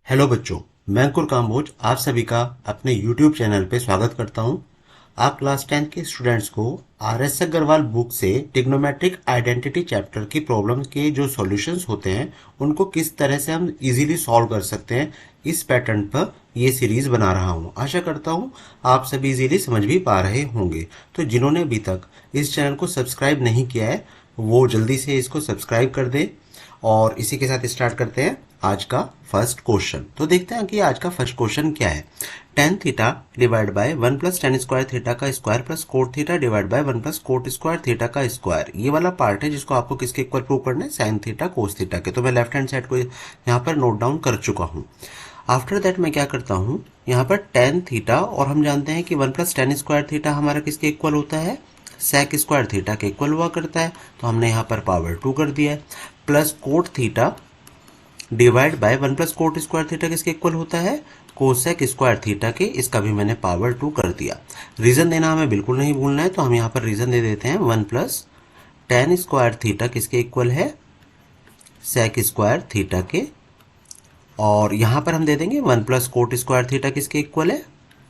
Hello बच्चों, मैं अंकुर काम्बोज आप सभी का अपने YouTube चैनल पे स्वागत करता हूं। आप क्लास 10 के स्टूडेंट्स को आर.एस. अग्रवाल बुक से ट्रिग्नोमेट्रिक आइडेंटिटी चैप्टर की प्रॉब्लम के जो सॉल्यूशंस होते हैं उनको किस तरह से हम इजीली सॉल्व कर सकते हैं, इस पैटर्न पर ये सीरीज बना रहा हूं। आशा करता हूं आप सभी इजीली समझ भी पा रहे होंगे। तो जिन्होंने अभी तक इस चैनल को सब्सक्राइब नहीं किया है वो जल्दी से इसको सब्सक्राइब कर दें। और इसी के साथ स्टार्ट करते हैं आज का फर्स्ट क्वेश्चन। तो देखते हैं कि आज का फर्स्ट क्वेश्चन क्या है। Tan theta divide by 1 + tan² theta का square plus cot theta divide by 1 + कोट² थीटा का स्क्वायर, ये वाला पार्ट है जिसको आपको किसके इक्वल प्रूव करना है, साइन थीटा कोस थीटा के। तो मैं लेफ्ट हैंड साइड को यहाँ पर नोट डाउन कर चुका हूँ। आफ्टर दैट मैं क्या करता हूँ, यहाँ पर टेन थीटा, और हम जानते हैं कि 1 + tan² थीटा हमारा किसके इक्वल होता है, सेक स्क्वायर थीटा के इक्वल हुआ करता है। तो हमने यहाँ पर पावर 2 कर दिया है। Plus cot theta divide by 1 + कोट² थीटा किसके इक्वल होता है, कोसेक स्क्वायर थीटा के। इसका भी मैंने पावर 2 कर दिया। रीजन देना हमें बिल्कुल नहीं भूलना है, तो हम यहाँ पर रीजन दे देते हैं 1 + tan² थीटा किसके इक्वल है, सेक स्क्वायर थीटा के। और यहाँ पर हम दे देंगे 1 + कोट² थीटा किसके इक्वल है,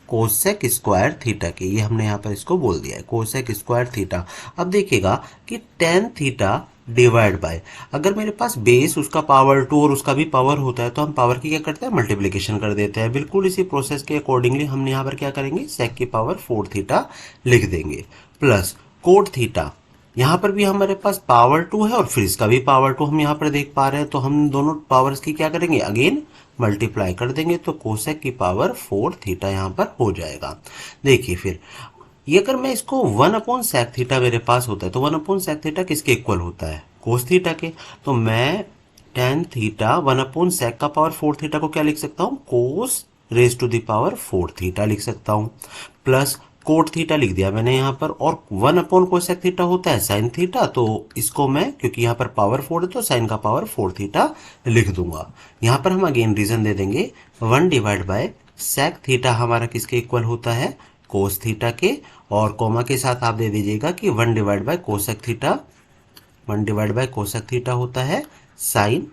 कोसेक स्क्वायर थीटा के। ये हमने यहाँ पर इसको बोल दिया है, कोसेक स्क्वायर थीटा। अब देखिएगा कि टेन थीटा डिवाइड बाय, अगर मेरे पास बेस उसका पावर 2 और उसका भी पावर होता है तो हम पावर की क्या करते हैं, मल्टीप्लीकेशन कर देते हैं। बिल्कुल इसी प्रोसेस के अकॉर्डिंगली हम यहाँ पर क्या करेंगे, सेक की पावर 4 थीटा लिख देंगे। प्लस कोट थीटा, यहाँ पर भी हमारे पास पावर 2 है और फिर इसका भी पावर 2 हम यहाँ पर देख पा रहे हैं। तो हम दोनों पावर्स की क्या करेंगे, अगेन मल्टीप्लाई कर देंगे। तो कोसेक की पावर 4 थीटा यहाँ पर हो जाएगा। देखिए फिर ये अगर मैं इसको 1/sec थीटा मेरे पास होता है तो 1/sec थीटा किसके इक्वल होता है, कोस थीटा के। तो मैं टेन थीटा 1/sec का पावर 4 थीटा को क्या लिख सकता हूँ, cos raise to the power 4 theta लिख सकता हूँ। प्लस कोट थीटा लिख दिया मैंने यहाँ पर, और 1/cosec थीटा होता है साइन थीटा। तो इसको मैं, क्योंकि यहाँ पर पावर 4 है तो साइन का पावर 4 थीटा लिख दूंगा। यहाँ पर हम अगेन रीजन दे देंगे 1/sec थीटा हमारा किसके इक्वल होता है, कोस थीटा के। और कोमा के साथ आप दे दीजिएगा कि 1/cosec थीटा, 1/cosec थीटा होता है साइन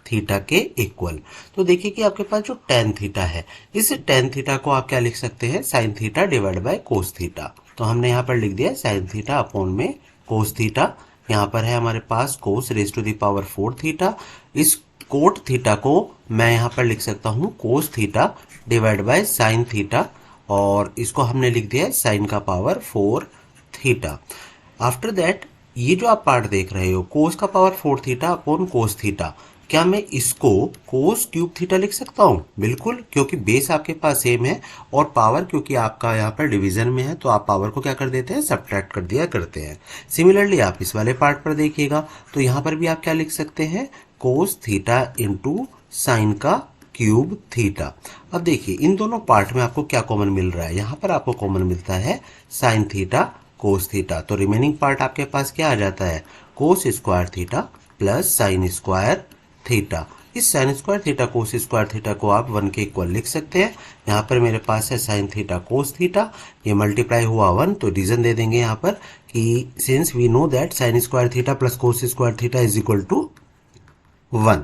थीटा के इक्वल। तो देखिए कि आपके पास जो टेन थीटा है, इस टेन थीटा को आप क्या लिख सकते हैं, sine theta divide by cos theta. तो हमने यहाँ पर लिख दिया साइन थीटा अपॉन में कोस थीटा। यहाँ पर है हमारे पास cos raise to the power 4 theta. इस कोट थीटा को मैं यहाँ पर लिख सकता हूँ cos theta divide by sine theta, और इसको हमने लिख दिया है साइन का पावर 4 थीटा। आफ्टर दैट ये जो आप पार्ट देख रहे हो, कोस का power 4 theta upon cos theta, क्या मैं इसको कोस क्यूब थीटा लिख सकता हूँ, बिल्कुल, क्योंकि बेस आपके पास सेम है और पावर क्योंकि आपका यहाँ पर डिवीजन में है तो आप पावर को क्या कर देते हैं, सब्ट्रैक्ट कर दिया करते हैं। सिमिलरली आप इस वाले पार्ट पर देखिएगा तो यहाँ पर भी आप क्या लिख सकते हैं, कोस थीटा इंटू साइन का क्यूब थीटा। अब देखिए इन दोनों पार्ट में आपको क्या कॉमन मिल रहा है, यहाँ पर आपको कॉमन मिलता है साइन थीटा कोस थीटा। तो रिमेनिंग पार्ट आपके पास क्या आ जाता है, cos square theta plus sine square theta. इस sine square theta cos square theta को आप 1 के इक्वल लिख सकते हैं। यहाँ पर मेरे पास है साइन थीटा कोस थीटा, ये मल्टीप्लाई हुआ 1, तो रीजन दे देंगे यहाँ पर कि since we know that sine square theta plus cos square theta is equal to 1।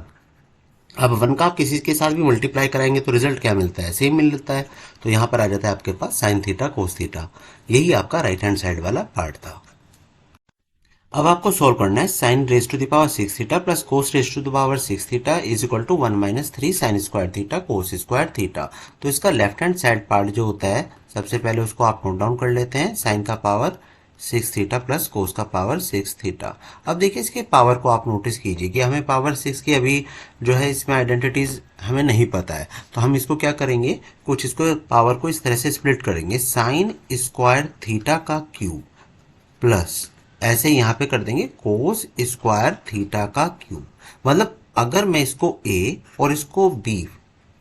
अब 1 का आप किसी के साथ भी मल्टीप्लाई कराएंगे तो रिजल्ट क्या मिलता है, सेम मिलता है। तो यहाँ पर आ जाता है आपके पास साइन थीटा कोस थीटा। यही आपका राइट हैंड साइड वाला पार्ट था। अब आपको सोल्व करना है sine raise to the power 6 theta plus cos raise to the power 6 theta is equal to 1 - 3 sine square theta cos square theta. तो इसका लेफ्ट हैंड साइड पार्ट जो होता है, सबसे पहले उसको आप नोट डाउन कर लेते हैं, साइन का पावर 6 थीटा प्लस कोस का पावर 6 थीटा। अब देखिए इसके पावर को आप नोटिस कीजिए कि हमें पावर 6 की अभी जो है इसमें आइडेंटिटीज हमें नहीं पता है। तो हम इसको क्या करेंगे, कुछ इसको पावर को इस तरह से स्प्लिट करेंगे, साइन स्क्वायर थीटा का क्यूब प्लस ऐसे यहाँ पे कर देंगे कोस स्क्वायर थीटा का क्यूब। मतलब अगर मैं इसको ए और इसको बी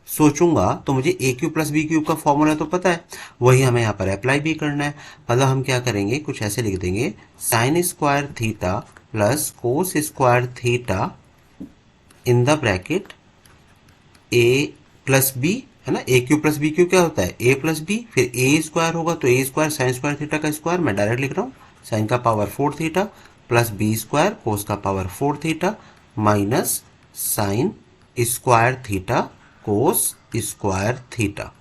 सोचूंगा तो मुझे ए क्यूब प्लस बी क्यूब का फॉर्मूला तो पता है, वही हमें यहाँ पर अप्लाई भी करना है। मतलब हम क्या करेंगे, कुछ ऐसे लिख देंगे, sine square theta plus cos square theta in the bracket A plus B, है ना। A cube plus B cube क्या होता है, ए प्लस बी, फिर ए स्क्वायर होगा तो A square sine square theta का स्क्वायर, मैं डायरेक्ट लिख रहा हूँ, साइन का power 4 theta plus B square cos का power 4 theta minus sine square theta cos square theta.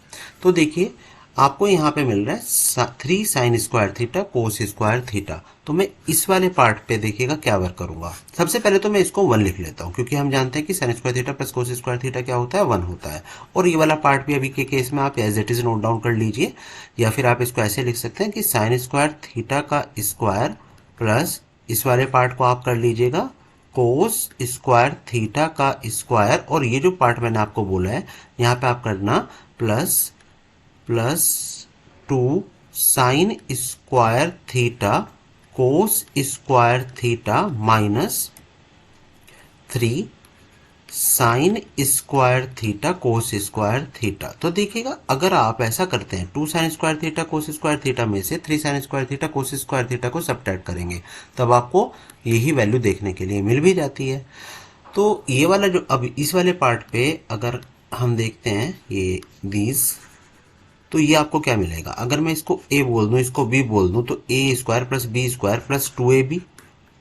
तो देखिए आपको यहाँ पे मिल रहा है 3 sine square theta cos square theta. तो मैं इस वाले पार्ट पे देखिएगा क्या वर्क करूंगा। सबसे पहले तो मैं इसको 1 लिख लेता हूँ, क्योंकि हम जानते हैं कि sine square theta plus cos square theta क्या होता है, 1 होता है। और ये वाला पार्ट भी अभी के केस में आप as it is note down कर लीजिए, या फिर आप इसको ऐसे लिख सकते हैं कि साइन स्क्वायर थीटा का स्क्वायर प्लस इस वाले पार्ट को आप कर लीजिएगा कोस स्क्वायर थीटा का स्क्वायर, और ये जो पार्ट मैंने आपको बोला है यहाँ पे आप करना plus 2 sign square theta cos square theta minus 3 sine square theta cos square theta. तो देखिएगा अगर आप ऐसा करते हैं 2 sign square theta cos square theta में से 3 sine square theta cos square theta को सबट्रैक्ट करेंगे, तब आपको यही वैल्यू देखने के लिए मिल भी जाती है। तो ये वाला जो अब इस वाले पार्ट पे अगर हम देखते हैं ये दीज, तो ये आपको क्या मिलेगा, अगर मैं इसको a बोल दूं इसको b बोल दूं, तो a square plus B square plus 2ab।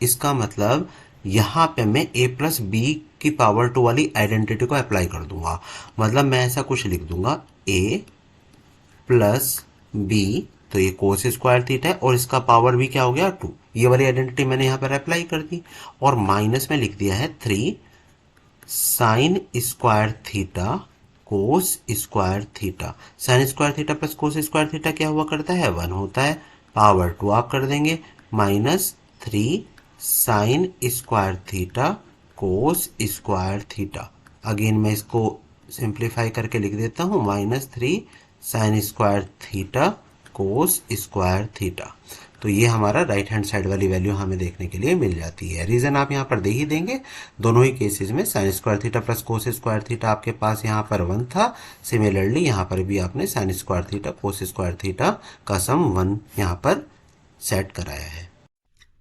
इसका मतलब यहाँ पे मैं a प्लस बी की पावर 2 वाली आइडेंटिटी को अप्लाई कर दूंगा। मतलब मैं ऐसा कुछ लिख दूंगा a प्लस बी, तो ये कोस स्क्वायर थीटा है, और इसका पावर भी क्या हो गया 2। ये वाली आइडेंटिटी मैंने यहाँ पर अप्लाई कर दी, और माइनस में लिख दिया है 3 sine square theta cos square theta. Sign square theta plus cos square theta क्या हुआ करता है, 1 होता है। पावर 2 आप कर देंगे minus 3 sine square theta cos square theta. Again मैं इसको सिंप्लीफाई करके लिख देता हूँ minus 3 sine square theta cos square theta. तो ये हमारा राइट हैंड साइड वाली वैल्यू हमें देखने के लिए मिल जाती है। रीजन आप यहाँ पर दे ही देंगे, दोनों ही केसेस में sign square theta plus cos square theta आपके पास यहाँ पर 1 था। सिमिलरली यहाँ पर भी आपने sign square theta cos square theta का सम 1 यहाँ पर सेट कराया है।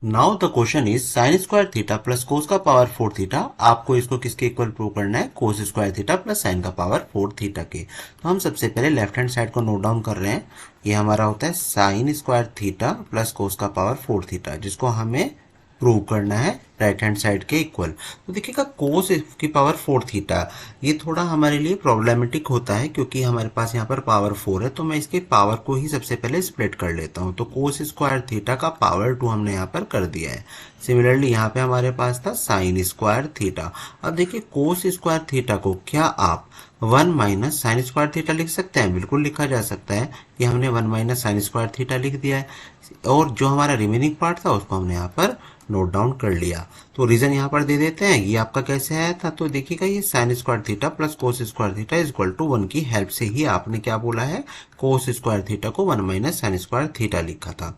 Now the question is sine square theta plus कोस का पावर 4 थीटा। आपको इसको किसके इक्वल प्रूव करना है, cos square theta plus sign का पावर 4 थीटा के। तो हम सबसे पहले लेफ्ट हैंड साइड को नोट डाउन कर रहे हैं। ये हमारा होता है साइन स्क्वायर थीटा प्लस कोस का पावर 4 थीटा, जिसको हमें प्रूव करना है राइट हैंड साइड के इक्वल। तो देखिएगा कोस की पावर 4 थीटा, ये थोड़ा हमारे लिए प्रॉब्लमेटिक होता है, क्योंकि हमारे पास यहाँ पर पावर 4 है। तो मैं इसके पावर को ही सबसे पहले स्प्लिट कर लेता हूँ। तो कोस स्क्वायर थीटा का पावर 2 हमने यहाँ पर कर दिया है। सिमिलरली यहाँ पे हमारे पास था साइन स्क्वायर थीटा। अब देखिए कोस स्क्वायर थीटा को क्या आप 1 माइनस साइन स्क्वायर थीटा लिख सकते हैं, बिल्कुल लिखा जा सकता है। कि हमने 1 माइनस साइन स्क्वायर थीटा लिख दिया है, और जो हमारा रिमेनिंग पार्ट था उसको हमने यहाँ पर नोट डाउन कर लिया। तो रीजन यहाँ पर दे देते हैं, ये आपका कैसे आया था। तो देखिएगा ये sine square theta plus cos square theta is equal to 1 की हेल्प से ही आपने क्या बोला है, कोस स्क्वायर थीटा को 1 माइनस साइन स्क्वायर थीटा लिखा था।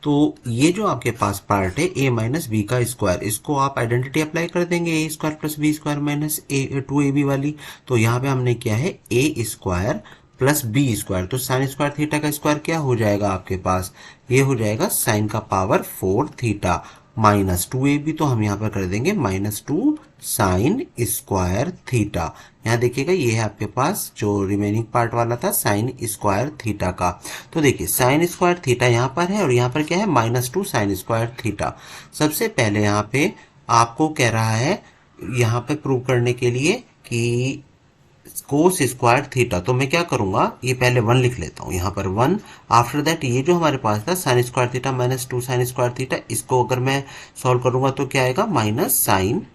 तो ये जो आपके पास पार्ट है a माइनस बी का स्क्वायर, इसको आप आइडेंटिटी अप्लाई कर देंगे a square plus B square minus 2ab वाली। तो यहाँ पे हमने किया है a square plus B square. तो साइन स्क्वायर थीटा का स्क्वायर क्या हो जाएगा आपके पास, ये हो जाएगा साइन का पावर 4 थीटा माइनस 2ab। तो हम यहाँ पर कर देंगे माइनस 2 साइन स्क्वायर थीटा। यहाँ देखिएगा ये है आपके पास जो रिमेनिंग पार्ट वाला था साइन स्क्वायर थीटा का। तो देखिए साइन स्क्वायर थीटा यहाँ पर है, और यहाँ पर क्या है माइनस 2 साइन स्क्वायर थीटा। सबसे पहले यहाँ पे आपको कह रहा है यहाँ पे प्रूव करने के लिए कि कोस स्क्वायर थीटा, तो मैं क्या करूंगा, ये पहले 1 लिख लेता हूँ यहाँ पर 1। आफ्टर दैट ये जो हमारे पास था sign square theta minus 2 sign square theta, इसको अगर मैं सॉल्व करूंगा तो क्या आएगा माइनस साइन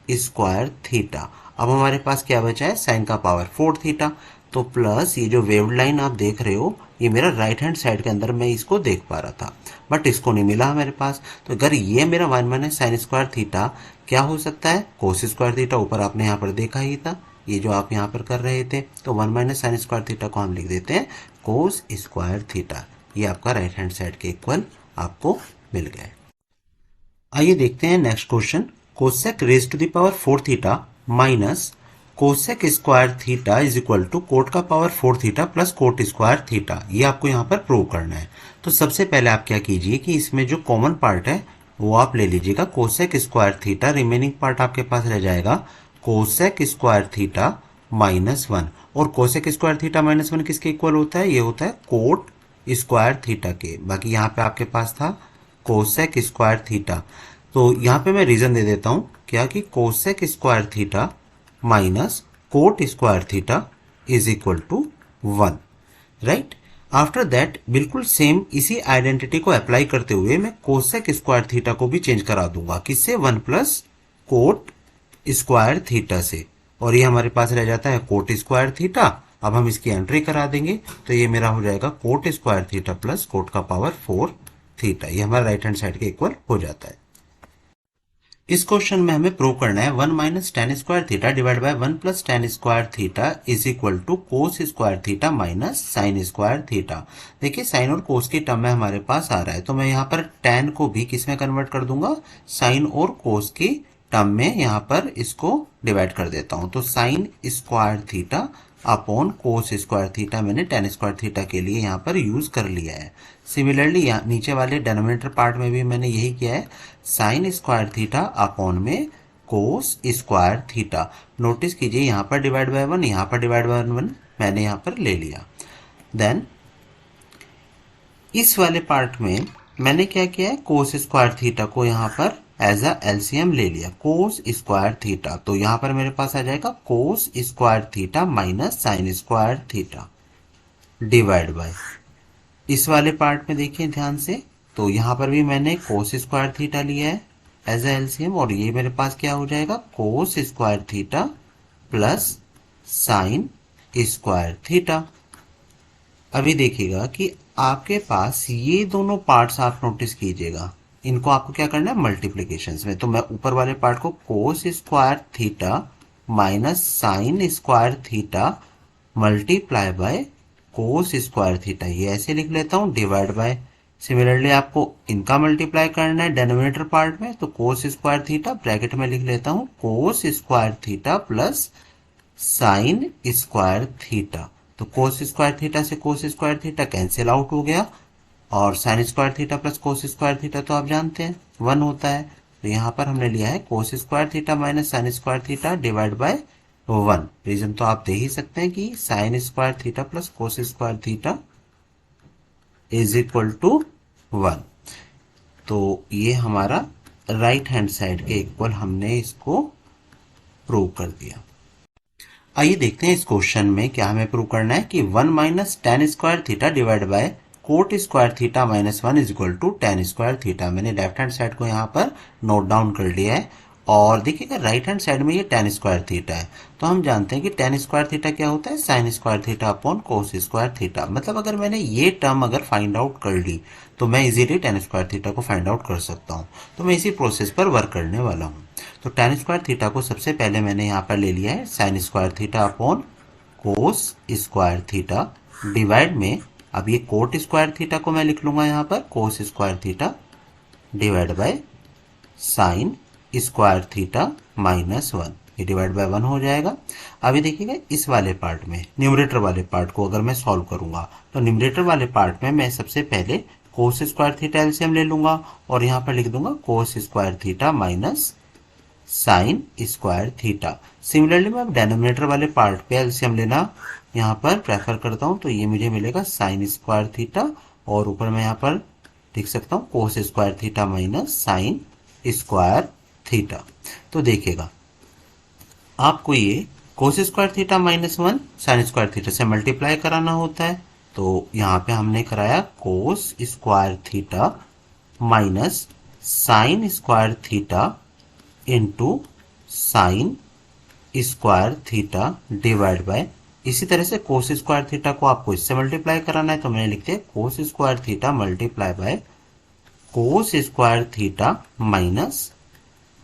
स्क्वायर थीटा। अब हमारे पास क्या बचा है साइन का पावर 4 थीटा। तो प्लस ये जो वेव लाइन आप देख रहे हो, ये मेरा राइट हैंड साइड के अंदर मैं इसको देख पा रहा था, बट इसको नहीं मिला हमारे पास। तो अगर ये मेरा 1 माइनस साइन स्क्वायर थीटा क्या हो सकता है, कोस स्क्वायर थीटा ऊपर आपने यहाँ पर देखा ही था, ये जो आप यहाँ पर कर रहे थे। तो 1 माइनस साइन स्क्वायर थीटा को हम लिख देते हैं कोस स्क्वायर थीटा। ये आपका राइट हैंड साइड के इक्वल आपको मिल गया। आइए देखते हैं next question. Cosec raise to the power 4 theta minus cosec square theta is equal to cot का power 4 theta plus cot square theta. ये आपको यहाँ पर प्रूव करना है। तो सबसे पहले आप क्या कीजिए कि इसमें जो कॉमन पार्ट है वो आप ले लीजिएगा cosec square theta. Remaining part आपके पास रह जाएगा कोसेक स्क्वायर थीटा माइनस 1। और कोसेक स्क्वायर थीटा माइनस 1 किसके इक्वल होता है, ये होता है कोट स्क्वायर थीटा के। बाकी यहाँ पे आपके पास था कोसेक स्क्वायर थीटा। तो यहाँ पे मैं रीजन दे देता हूँ क्या, कि cosec square theta minus cot square theta is equal to 1, right. After that बिल्कुल सेम इसी आइडेंटिटी को अप्लाई करते हुए मैं कोसेक स्क्वायर थीटा को भी चेंज करा दूंगा, किससे, 1 प्लस कोट स्क्वायर थीटा से, और ये हमारे पास रह जाता है कोट स्क्वायर थीटा। अब हम इसकी एंट्री करा देंगे तो ये मेरा हो जाएगा coat square theta plus coat का पावर 4 थीटा, ये हमारा राइट हैंड साइड के इक्वल हो जाता है। इस क्वेश्चन में हमें प्रूव करना है 1 minus tan square theta divide by 1 plus tan square theta is equal to cos square theta minus sine square theta. देखिए साइन और कोस की टर्म में हमारे पास आ रहा है, तो मैं यहाँ पर टेन को भी किस में कन्वर्ट कर दूंगा, साइन और कोस की टर्म में यहाँ पर इसको डिवाइड कर देता हूँ। तो साइन स्क्वायर थीटा अपॉन कोस स्क्वायर थीटा मैंने टेन स्क्वायर थीटा के लिए यहाँ पर यूज कर लिया है। सिमिलरली यहाँ नीचे वाले डिनोमिनेटर पार्ट में भी मैंने यही किया है, साइन स्क्वायर थीटा अपॉन में कोस स्क्वायर थीटा। नोटिस कीजिए यहाँ पर डिवाइड बाय 1, यहाँ पर डिवाइड बाय 1 मैंने यहाँ पर ले लिया। देन इस वाले पार्ट में मैंने क्या किया है, कोस स्क्वायर थीटा को यहाँ पर एज अ एलसीएम ले लिया, कोस स्क्वायर थीटा। तो यहाँ पर मेरे पास आ जाएगा कोस square theta minus sine square theta divide bye, इस वाले पार्ट में देखिए ध्यान से, तो यहाँ पर भी मैंने कोस स्क्वायर थीटा लिया है एज अ एलसीएम, और ये मेरे पास क्या हो जाएगा, कोस square theta plus sine square theta. अभी देखिएगा कि आपके पास ये दोनों पार्ट्स आप नोटिस कीजिएगा, इनको आपको क्या करना है, मल्टीप्लीकेशंस में। तो मैं ऊपर वाले पार्ट को cos square theta minus sine square theta multiply by cos square theta, ये ऐसे लिख लेता हूँ, डिवाइड बाय। सिमिलरली आपको इनका मल्टीप्लाई करना है डेनोमिनेटर पार्ट में, तो कोस स्क्वायर थीटा ब्रैकेट में लिख लेता हूँ कोस square theta plus sine square theta. तो कोस स्क्वायर थीटा से कोस स्क्वायर थीटा कैंसिल आउट हो गया, और sign square theta plus cos square theta तो आप जानते हैं 1 होता है। तो यहाँ पर हमने लिया है cos square theta minus sine square theta divide by 1। Reason तो आप दे ही सकते हैं कि sine square theta plus cos square theta is equal to 1। तो ये हमारा राइट हैंड साइड के इक्वल हमने इसको प्रूव कर दिया। आइए देखते हैं इस क्वेश्चन में क्या हमें प्रूव करना है कि 1 minus tan square theta divide by cot square theta minus 1 is equal to tan square theta. मैंने लेफ्ट हैंड साइड को यहाँ पर नोट डाउन कर लिया है, और देखिएगा राइट हैंड साइड में ये टेन स्क्वायर थीटा है। तो हम जानते हैं कि टेन स्क्वायर थीटा क्या होता है, साइन स्क्वायर थीटा अपॉन कोस स्क्वायर थीटा। मतलब अगर मैंने ये टर्म अगर फाइंड आउट कर ली तो मैं इजीली टेन स्क्वायर थीटा को फाइंड आउट कर सकता हूँ। तो मैं इसी प्रोसेस पर वर्क करने वाला हूँ। तो टेन स्क्वायर थीटा को सबसे पहले मैंने यहाँ पर ले लिया है साइन स्क्वायर थीटा अपॉन कोस स्क्वायर थीटा डिवाइड में, अब ये कोट स्क्वायर थीटा को मैं लिख लूंगा यहाँ पर कोस square theta divide by sign square theta minus 1, ये डिवाइड बाय 1 हो जाएगा। अभी देखिएगा इस वाले पार्ट में न्यूमरेटर वाले पार्ट को अगर मैं सॉल्व करूंगा तो न्यूमरेटर वाले पार्ट में मैं सबसे पहले कोस स्क्वायर थीटा एलसीएम ले लूंगा, और यहाँ पर लिख दूंगा कोस square theta minus sine square theta. Similarly मैं डेनोमिनेटर वाले पार्ट पे एलसीएम लेना यहाँ पर प्रेफर करता हूँ, तो ये मुझे मिलेगा साइन स्क्वायर थीटा, और ऊपर मैं यहाँ पर लिख सकता हूँ कोस square theta minus sine square theta. तो देखिएगा आपको ये कोस square theta minus 1 sign square theta से मल्टीप्लाई कराना होता है। तो यहाँ पे हमने कराया कोस square theta minus sine square theta into sine square theta divide bye, इसी तरह से कोस स्क्वायर थीटा को आपको इससे मल्टीप्लाई कराना है, तो मैंने लिखते हैं कोस square theta multiply by cos square theta minus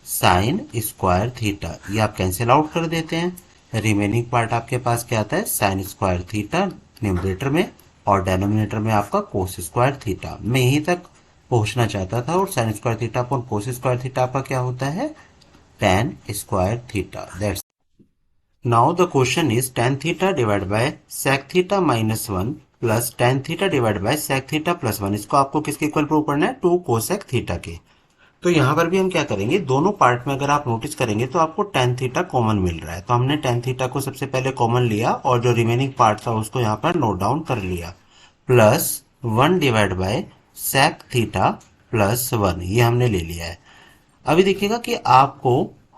sine square theta. ये आप कैंसिल आउट कर देते हैं, रिमेनिंग पार्ट आपके पास क्या आता है, साइन स्क्वायर थीटा न्यूमरेटर में, और डेनोमिनेटर में आपका कोस स्क्वायर थीटा। मैं यहीं तक पहुंचना चाहता था, और साइन स्क्वायर थीटा अपॉन कोस स्क्वायर थीटा आपका क्या होता है, tan square theta. That's now the question is tan theta divided by sec theta minus 1 plus tan theta divided by sec theta plus 1। इसको आपको किसके इक्वल प्रूव करना है, 2 cosec theta के। तो यहाँ पर भी हम क्या करेंगे, दोनों पार्ट में अगर आप नोटिस करेंगे तो आपको tan थीटा कॉमन मिल रहा है। तो हमने tan थीटा को सबसे पहले कॉमन लिया, और जो रिमेनिंग पार्ट था उसको यहाँ पर नोट डाउन कर लिया, plus 1 divide bye sec theta plus 1, ये हमने ले लिया है। अभी देखिएगा कि आपको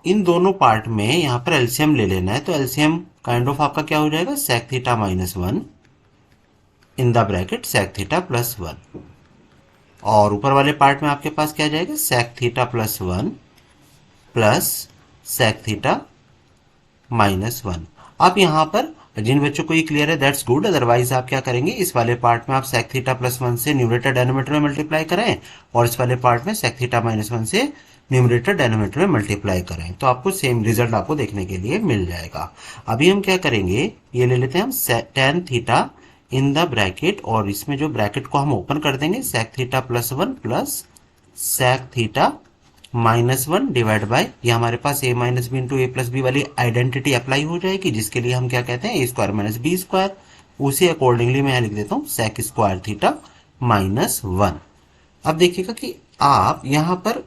इन दोनों पार्ट में यहाँ पर एलसीएम ले लेना है। तो एलसीएम काइंड ऑफ आपका क्या हो जाएगा, sec theta minus 1 in the bracket sec theta plus 1, और ऊपर वाले पार्ट में आपके पास क्या जाएगा, sec theta plus 1 plus sec theta minus 1। अब यहाँ पर जिन बच्चों को ये क्लियर है दैट्स गुड, अदरवाइज आप क्या करेंगे, इस वाले पार्ट में आप सेक थीटा प्लस 1 से न्यूमरेटर डेनोमीटर में मल्टीप्लाई करें और इस वाले पार्ट में सेक थीटा माइनस 1 से न्यूमरेटर डेनोमीटर में मल्टीप्लाई करें, तो आपको सेम रिजल्ट आपको देखने के लिए मिल जाएगा। अभी हम क्या करेंगे, ये ले लेते हैं हम tan theta in the bracket, और इसमें जो ब्रैकेट को हम ओपन कर देंगे sec theta plus 1 plus sec theta minus 1 divide by, ये हमारे पास a minus B into A plus B वाली आइडेंटिटी अप्लाई हो जाएगी, जिसके लिए हम क्या कहते हैं, A square minus B square. उसी अकॉर्डिंगली मैं लिख देता हूँ सेक स्क्वायर थीटा माइनस 1। अब देखिएगा कि आप यहाँ पर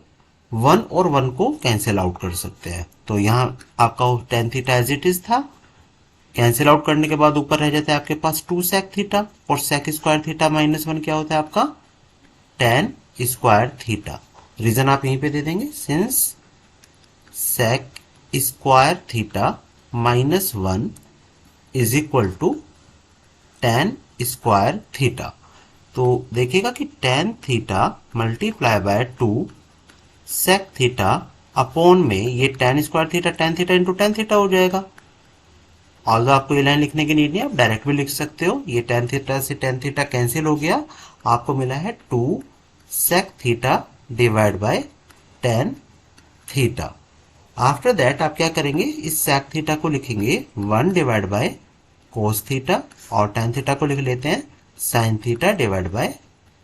1 और 1 को कैंसिल आउट कर सकते हैं, तो यहाँ आपका tan theta as it is था, कैंसिल आउट करने के बाद ऊपर रह जाता है आपके पास 2 सेक थीटा, और सेक स्क्वायर थीटा माइनस 1 क्या होता है आपका, टेन स्क्वायर थीटा। रीजन आप यहीं पे दे देंगे, since sec square theta minus 1 is equal to tan square theta. तो देखिएगा कि tan theta multiply by 2 sec theta upon में ये tan square theta tan theta into tan theta हो जाएगा। ऑल्दो आपको ये लाइन लिखने की नीड नहीं है, आप डायरेक्ट भी लिख सकते हो। ये टेन थीटा से टेन थीटा कैंसिल हो गया, आपको मिला है 2 sec theta divide by tan theta. After that आप क्या करेंगे, इस सेक थीटा को लिखेंगे 1 डिवाइड बाय कोस थीटा, और टेन थीटा को लिख लेते हैं sine theta divide by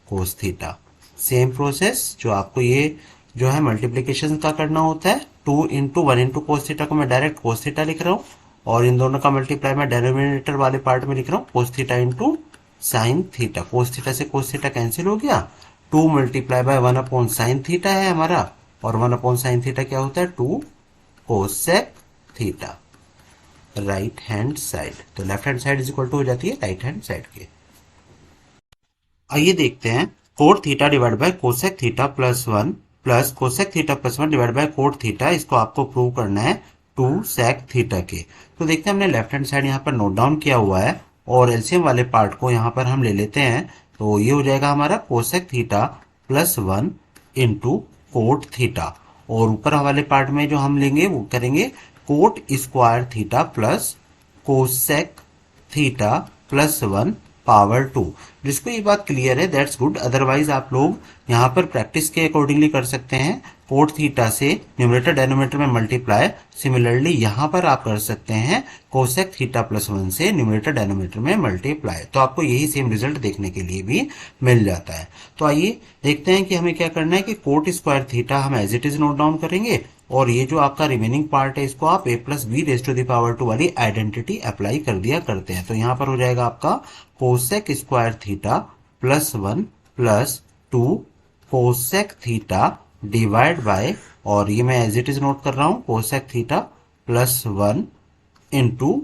cos theta. Same process जो आपको ये जो है मल्टीप्लीकेशन का करना होता है, 2 इंटू 1 इंटू कोस थीटा को मैं डायरेक्ट कोस थीटा लिख रहा हूँ, और इन दोनों का मल्टीप्लाई मैं डेनोमिनेटर वाले पार्ट में लिख रहा हूँ cos theta into sine theta. Cos theta से कोस थीटा कैंसिल हो गया, 2 multiply by 1 upon sine theta है हमारा, और 1 अपॉन साइन थीटा क्या होता है, 2 cosec theta right hand side. तो left hand side is equal to हो जाती है राइट हैंड साइड के। आइए देखते हैं, coat theta divide bye cosec theta plus 1 plus cosec theta plus 1 divide by cot theta, इसको आपको प्रूव करना है 2 सेक थीटा के। तो देखते हैं, हमने लेफ्ट हैंड साइड यहाँ पर नोट डाउन किया हुआ है, और एलसीएम वाले पार्ट को यहाँ पर हम ले लेते हैं, तो ये हो जाएगा हमारा cosec theta plus 1 into cot theta, और ऊपर वाले पार्ट में जो हम लेंगे वो करेंगे coat square theta plus cosec theta plus 1 power 2। जिसको ये बात क्लियर है दैट्स गुड, अदरवाइज आप लोग यहाँ पर प्रैक्टिस के अकॉर्डिंगली कर सकते हैं, कोट थीटा से न्यूमरेटर डेनोमिनेटर में मल्टीप्लाई। सिमिलरली यहाँ पर आप कर सकते हैं कोसेक थीटा प्लस 1 से न्यूमरेटर डेनोमिनेटर में मल्टीप्लाई, तो आपको यही सेम रिजल्ट देखने के लिए भी मिल जाता है। तो आइए देखते हैं कि हमें क्या करना है, कि कोट स्क्वायर थीटा हम as it is note down करेंगे, और ये जो आपका रिमेनिंग पार्ट है इसको आप a plus B raise to the power 2 वाली आइडेंटिटी अप्लाई कर दिया करते हैं। तो यहाँ पर हो जाएगा आपका cosec square theta plus 1 plus 2 cosec theta divide bye, और ये मैं एज इट इज नोट कर रहा हूँ, cosec theta plus 1 into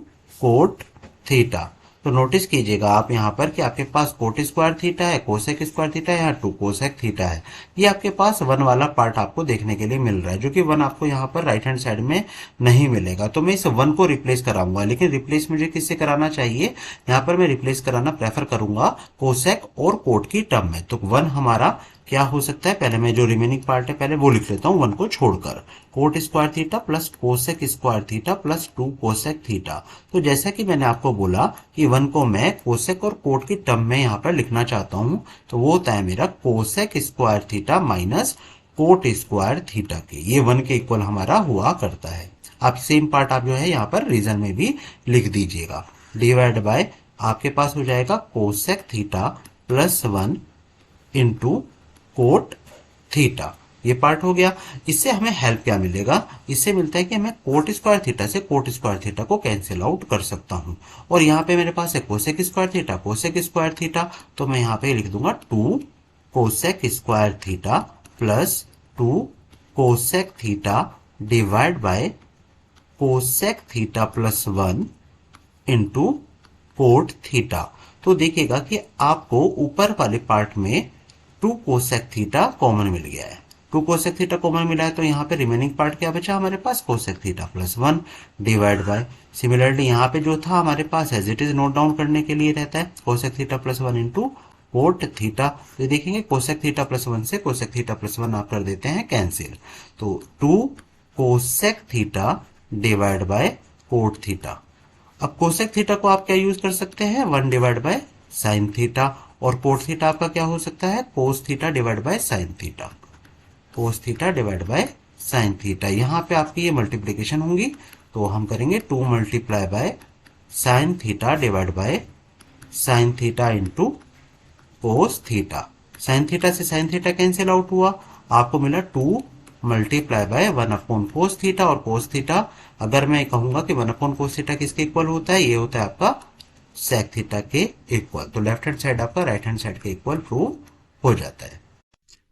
cot theta. तो नोटिस कीजिएगा आप यहाँ पर कि आपके पास कोट स्क्वायर थीटा है, कोसेक स्क्वायर थीटा है, यहाँ 2 कोसेक थीटा है। ये आपके पास 1 वाला पार्ट आपको देखने के लिए मिल रहा है, जो कि 1 आपको यहाँ पर राइट हैंड साइड में नहीं मिलेगा। तो मैं इस 1 को रिप्लेस कराऊंगा, लेकिन रिप्लेस मुझे किससे कराना चाहिए, यहाँ पर मैं रिप्लेस कराना प्रेफर करूंगा कोसेक और कोट की टर्म में। तो 1 हमारा क्या हो सकता है, पहले मैं जो रिमेनिंग पार्ट है पहले वो लिख लेता हूँ 1 को छोड़कर, coat square theta plus cosec square theta plus 2 cosec theta. तो जैसा कि मैंने आपको बोला कि 1 को मैं कोसेक और कोट की टर्म में यहाँ पर लिखना चाहता हूँ, तो वो होता है मेरा cosec square theta minus cot square theta के, ये 1 के इक्वल हमारा हुआ करता है। आप सेम पार्ट आप जो है यहाँ पर रीजन में भी लिख दीजिएगा, डिवाइड बाय आपके पास हो जाएगा cosec theta plus 1 into cot theta, ये पार्ट हो गया। इससे हमें हेल्प क्या मिलेगा, इससे मिलता है कि मैं कोट स्क्वायर थीटा से कोट स्क्वायर थीटा को कैंसिल आउट कर सकता हूं, और यहाँ पे मेरे पास है cosec square theta cosec square theta, तो मैं यहाँ पे लिख दूंगा 2 cosec square theta plus 2 cosec theta divide bye cosec theta plus 1 into cot theta. तो देखिएगा कि आपको ऊपर वाले पार्ट में 2 कोसेक थीटा कॉमन मिल गया है, टू कोसेक थीटा कॉमन मिला है तो यहाँ पे रिमेनिंग पार्ट क्या बचा हमारे पास, cosec theta plus 1 divide by, similarly यहाँ पे जो था हमारे पास as it is note down करने के लिए रहता है cosec theta plus 1 into cot theta. तो देखेंगे कोसेक थीटा प्लस 1 से कोसेक थीटा प्लस 1 आप कर देते हैं कैंसिल, तो 2 cosec theta divide by cot theta. अब कोसेक थीटा को आप क्या यूज कर सकते हैं, 1 डिवाइड बाय साइन थीटा, और कोट थीटा आपका क्या हो सकता है, कोस theta divide by sine theta, cos theta divide by sine theta. यहाँ पे आपकी ये मल्टीप्लीकेशन होंगी तो हम करेंगे 2 multiply by sine theta divide by sine theta into cos theta. Sine theta से साइन थीटा कैंसिल आउट हुआ, आपको मिला 2 multiply by 1 upon cos theta, और कोस थीटा अगर मैं कहूंगा कि 1 अपॉन कोस थीटा किसके इक्वल होता है, ये होता है आपका सेक थीटा के इक्वल। तो लेफ्ट हैंड साइड आपका राइट हैंड साइड के इक्वल प्रूव हो जाता है।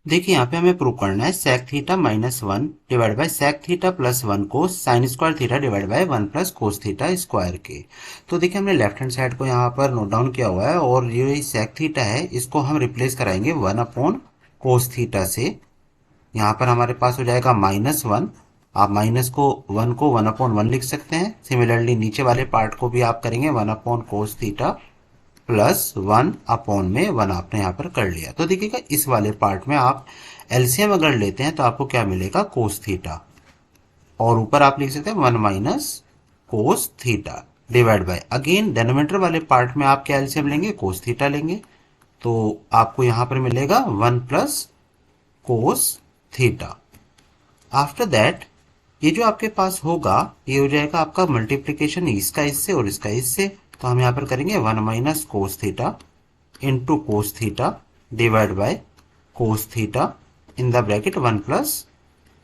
देखिए यहाँ पे हमें प्रूव करना है sec theta minus 1 divide by sec theta plus 1 को sine square theta divide by 1 plus cos theta square के। तो देखिए हमने लेफ्ट हैंड साइड को यहाँ पर नोट डाउन किया हुआ है, और ये सेक थीटा है इसको हम रिप्लेस कराएंगे 1 अपॉन कोस थीटा से। यहाँ पर हमारे पास हो जाएगा माइनस 1, आप माइनस को 1 को 1 अपॉन 1 लिख सकते हैं। सिमिलरली नीचे वाले पार्ट को भी आप करेंगे 1 upon cos theta plus 1 upon में 1 आपने यहाँ पर कर लिया। तो देखिएगा इस वाले पार्ट में आप एलसीएम अगर लेते हैं तो आपको क्या मिलेगा, कोस थीटा, और ऊपर आप लिख सकते हैं 1 minus cos theta divide bye, again denominator वाले पार्ट में आप क्या एलसीएम लेंगे, कोस थीटा लेंगे, तो आपको यहाँ पर मिलेगा 1 plus cos theta. After that ये जो आपके पास होगा ये हो जाएगा आपका मल्टीप्लीकेशन इसका इससे और इसका इससे, तो हम यहाँ पर करेंगे 1 minus cos theta into cos theta divide by cos theta in the bracket 1 plus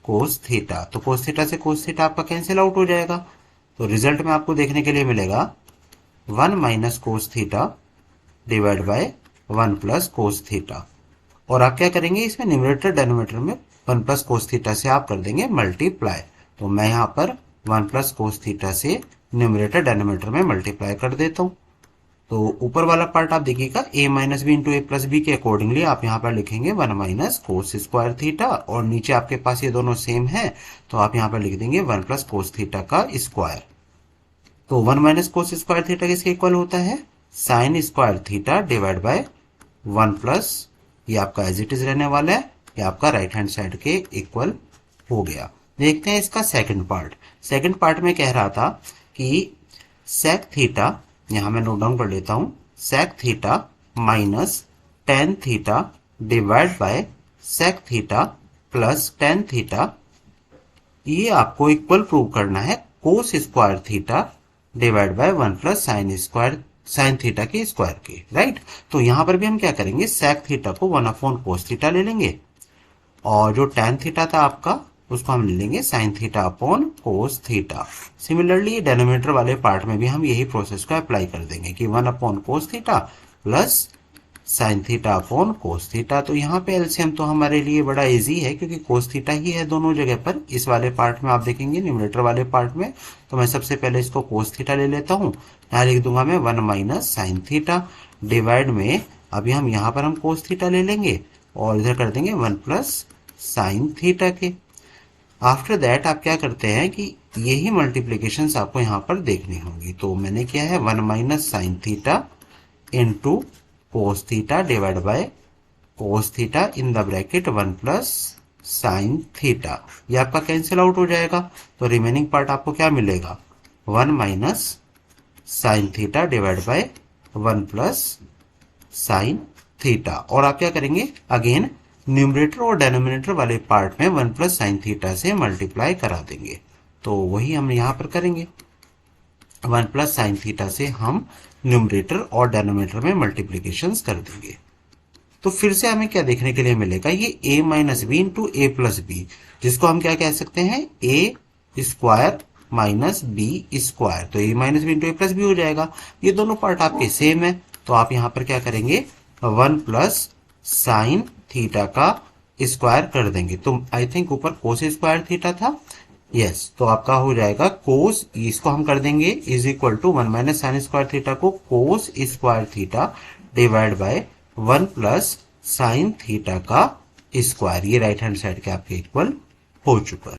cos theta. तो कोस थीटा से कोस थीटा आपका कैंसिल आउट हो जाएगा, तो रिजल्ट में आपको देखने के लिए मिलेगा 1 minus cos theta divide by 1 plus cos theta. और आप क्या करेंगे, इसमें न्यूमरेटर डेनोमीटर में 1 प्लस कोस थीटा से आप कर देंगे मल्टीप्लाई। तो मैं यहाँ पर 1 प्लस कोस थीटा से न्यूमरेटर डेनोमीटर में मल्टीप्लाई कर देता हूँ। तो ऊपर वाला पार्ट आप देखिएगा a minus B into A plus B के अकॉर्डिंगली आप यहाँ पर लिखेंगे 1 माइनस कोस स्क्वायर थीटा, और नीचे आपके पास ये दोनों सेम है तो आप यहाँ पर लिख देंगे 1 प्लस कोस थीटा का स्क्वायर। तो 1 माइनस कोस स्क्वायर थीटा किसके इक्वल होता है, sign square theta divide by 1 plus, ये आपका एज इट इज रहने वाला है, ये आपका राइट हैंड साइड के इक्वल हो गया। देखते हैं इसका सेकंड पार्ट। सेकंड पार्ट में कह रहा था कि सेक थीटा, यहां मैं नोट डाउन कर लेता हूं, sec theta minus tan theta divide by sec theta plus tan theta, ये आपको इक्वल प्रूव करना है cos square theta divide by 1 plus sine square sine theta के स्क्वायर के, राइट। तो यहां पर भी हम क्या करेंगे, सेक थीटा को 1 अपॉन कोस थीटा ले लेंगे, और जो टेन थीटा था आपका उसको हम ले लेंगे sine theta upon cos theta. Similarly denominator वाले पार्ट में भी हम यही प्रोसेस को अप्लाई कर देंगे कि 1 upon cos theta plus sine theta upon कोस थीटा। तो यहाँ पे एलसीएम तो हमारे लिए बड़ा इजी है क्योंकि कोस थीटा ही है दोनों जगह पर। इस वाले पार्ट में आप देखेंगे न्यूमरेटर वाले पार्ट में, तो मैं सबसे पहले इसको कोस थीटा ले लेता हूँ, यहाँ लिख दूंगा मैं 1 माइनस साइन थीटा डिवाइड में, अभी हम यहाँ पर हम कोस थीटा ले लेंगे और इधर कर देंगे 1 प्लस साइन थीटा के। आफ्टर दैट आप क्या करते हैं कि यही मल्टीप्लीकेशन आपको यहाँ पर देखनी होगी। तो मैंने किया है 1 minus sine theta into cos theta divide by cos theta in the bracket 1 plus sine theta, ये आपका कैंसिल आउट हो जाएगा। तो रिमेनिंग पार्ट आपको क्या मिलेगा, 1 minus sign theta divide by 1 plus sine theta. और आप क्या करेंगे, अगेन न्यूमरेटर और डेनोमिनेटर वाले पार्ट में 1 प्लस साइन थीटा से मल्टीप्लाई करा देंगे। तो वही हम यहाँ पर करेंगे, 1 प्लस साइन थीटा से हम न्यूमरेटर और डेनोमिनेटर में मल्टीप्लीकेशन कर देंगे। तो फिर से हमें क्या देखने के लिए मिलेगा, ये a minus B into A plus B, जिसको हम क्या कह सकते हैं, A square minus B square. तो a minus B into A plus B हो जाएगा। ये दोनों पार्ट आपके सेम है, तो आप यहाँ पर क्या करेंगे, 1 प्लस साइन थीटा का स्क्वायर कर देंगे। तो आई थिंक ऊपर कोस स्क्वायर थीटा था, यस, तो आपका हो जाएगा कोस, इसको हम कर देंगे is equal to 1 minus sine square theta को cos square theta divide by 1 plus sine theta का स्क्वायर, ये राइट हैंड साइड के आपके इक्वल हो चुका है।